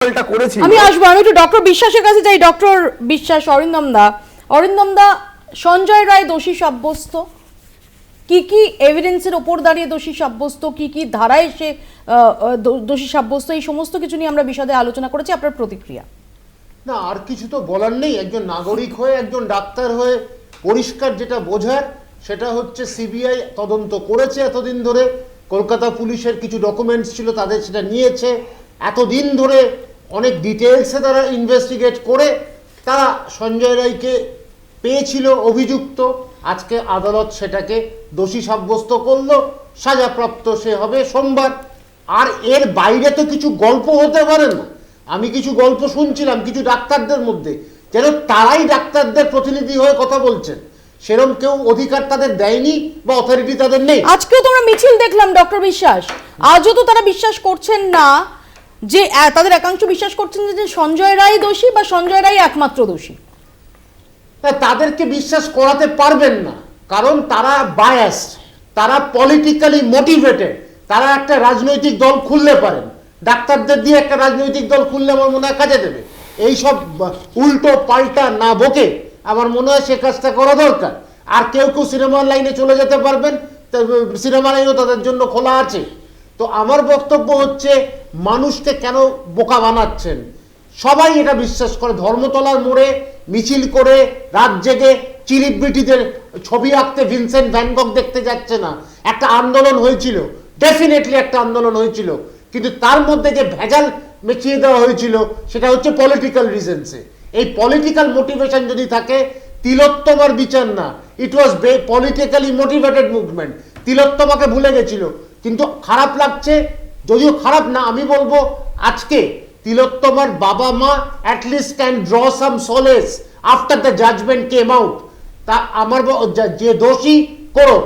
আমলটা করেছিল। আমি আসবো, আমি একটু ডক্টর বিশ্বাসের কাছে যাই। ডক্টর বিশ্বাস, অরিন্দম দা, সঞ্জয় রায় দোষী সাব্যস্ত, কি কি এভিডেন্সের ওপর দাঁড়িয়ে দোষী সাব্যস্ত, কি কি ধারায় সে দোষী সাব্যস্ত, এই সমস্ত কিছু নিয়ে আমরা বিশদে আলোচনা করেছি। আপনার প্রতিক্রিয়া? না, আর কিছু তো বলার নেই। একজন নাগরিক হয়ে, একজন ডাক্তার হয়ে পরিষ্কার যেটা বোঝার সেটা হচ্ছে সিবিআই তদন্ত করেছে এতদিন ধরে, কলকাতা পুলিশের কিছু ডকুমেন্টস ছিল তাদের সেটা নিয়েছে, এতদিন ধরে অনেক ডিটেলসে তারা ইনভেস্টিগেট করে তারা সঞ্জয় রায়কে পেয়েছিল অভিযুক্ত। আজকে আদালত সেটাকে দোষী সাব্যস্ত করলো, সাজাপ্রাপ্ত সে হবে সোমবার। আর এর বাইরে তো কিছু গল্প হতে পারে না। আমি কিছু গল্প শুনছিলাম কিছু ডাক্তারদের মধ্যে, যেন তারাই ডাক্তারদের প্রতিনিধি হয়ে কথা বলছেন, সেরকম কেউ অধিকার তাদের দেয়নি বা অথরিটি তাদের নেই। আজকেও তোমরা মিছিল দেখলাম ডক্টর বিশ্বাস, আজও তো তারা বিশ্বাস করছেন না যে, তাদের একাংশ বিশ্বাস করছেন যে সঞ্জয় রায় দোষী বা সঞ্জয় রায় একমাত্র দোষী। তাদেরকে বিশ্বাস করাতে পারবেন না, কারণ তারা বায়াসড, তারা পলিটিক্যালি মোটিভেটেড। তারা একটা রাজনৈতিক দল খুলতে পারেন, ডাক্তারদের দিয়ে একটা রাজনৈতিক দল খুললে আমার মনে হয় কাজে দেবে। এইসব উল্টো পাল্টা না বকে আমার মনে হয় সে কাজটা করা দরকার। আর কেউ কেউ সিনেমার লাইনে চলে যেতে পারবেন, সিনেমা লাইনও তাদের জন্য খোলা আছে। তো আমার বক্তব্য হচ্ছে, মানুষকে কেন বোকা বানাচ্ছেন? সবাই এটা বিশ্বাস করে। ধর্মতলার মোড়ে মিছিল করে রাত জেগে চিলিব্রিটিদের ছবি আঁকতে ভিনসেন্ট ভ্যান গগ দেখতে যাচ্ছে না। একটা আন্দোলন হয়েছিল, ডেফিনেটলি একটা আন্দোলন হয়েছিল, কিন্তু তার মধ্যে যে ভেজাল মেচিয়ে দেওয়া হয়েছিল সেটা হচ্ছে পলিটিক্যাল রিজনসে। এই পলিটিক্যাল মোটিভেশন যদি থাকে, তিলোত্তমার বিচার না, ইট ওয়াজ পলিটিক্যালি মোটিভেটেড মুভমেন্ট। তিলোত্তমাকে ভুলে গেছিল, কিন্তু খারাপ লাগছে, যদিও খারাপ না, আমি বলবো আজকে তিলোত্তমার বাবা মা at least can draw some solace after the judgement came out. তা আমার যে দোষী করো।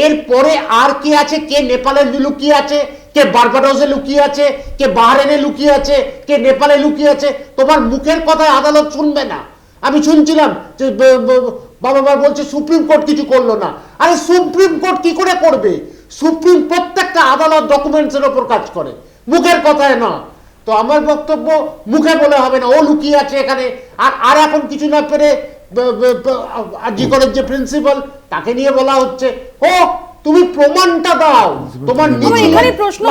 এরপরে আর কে আছে? কে নেপালে লুকিয়ে আছে, কে বার্বাডোসে লুকিয়ে আছে, কে বাহরেনে লুকিয়ে আছে, কে নেপালে লুকিয়ে আছে? তোমার মুখের কথায় আদালত শুনবে না। আমি শুনছিলাম যে বাবা মা বলছে সুপ্রিম কোর্ট কিছু করলো না। আরে সুপ্রিম কোর্ট কি করে করবে? সুপ্রিম প্রত্যেকটা আদালত ডকুমেন্টসের ওপর কাজ করে, মুখের কথায় না। তো আমার বক্তব্য, মুখে বলে হবে না ও লুকিয়ে আছে এখানে। আর এখন কিছু না পেরে আরজি করের যে প্রিন্সিপাল, তাকে নিয়ে বলা হচ্ছে, ও তুমি প্রমাণটা দাও, তোমার এখানে প্রশ্ন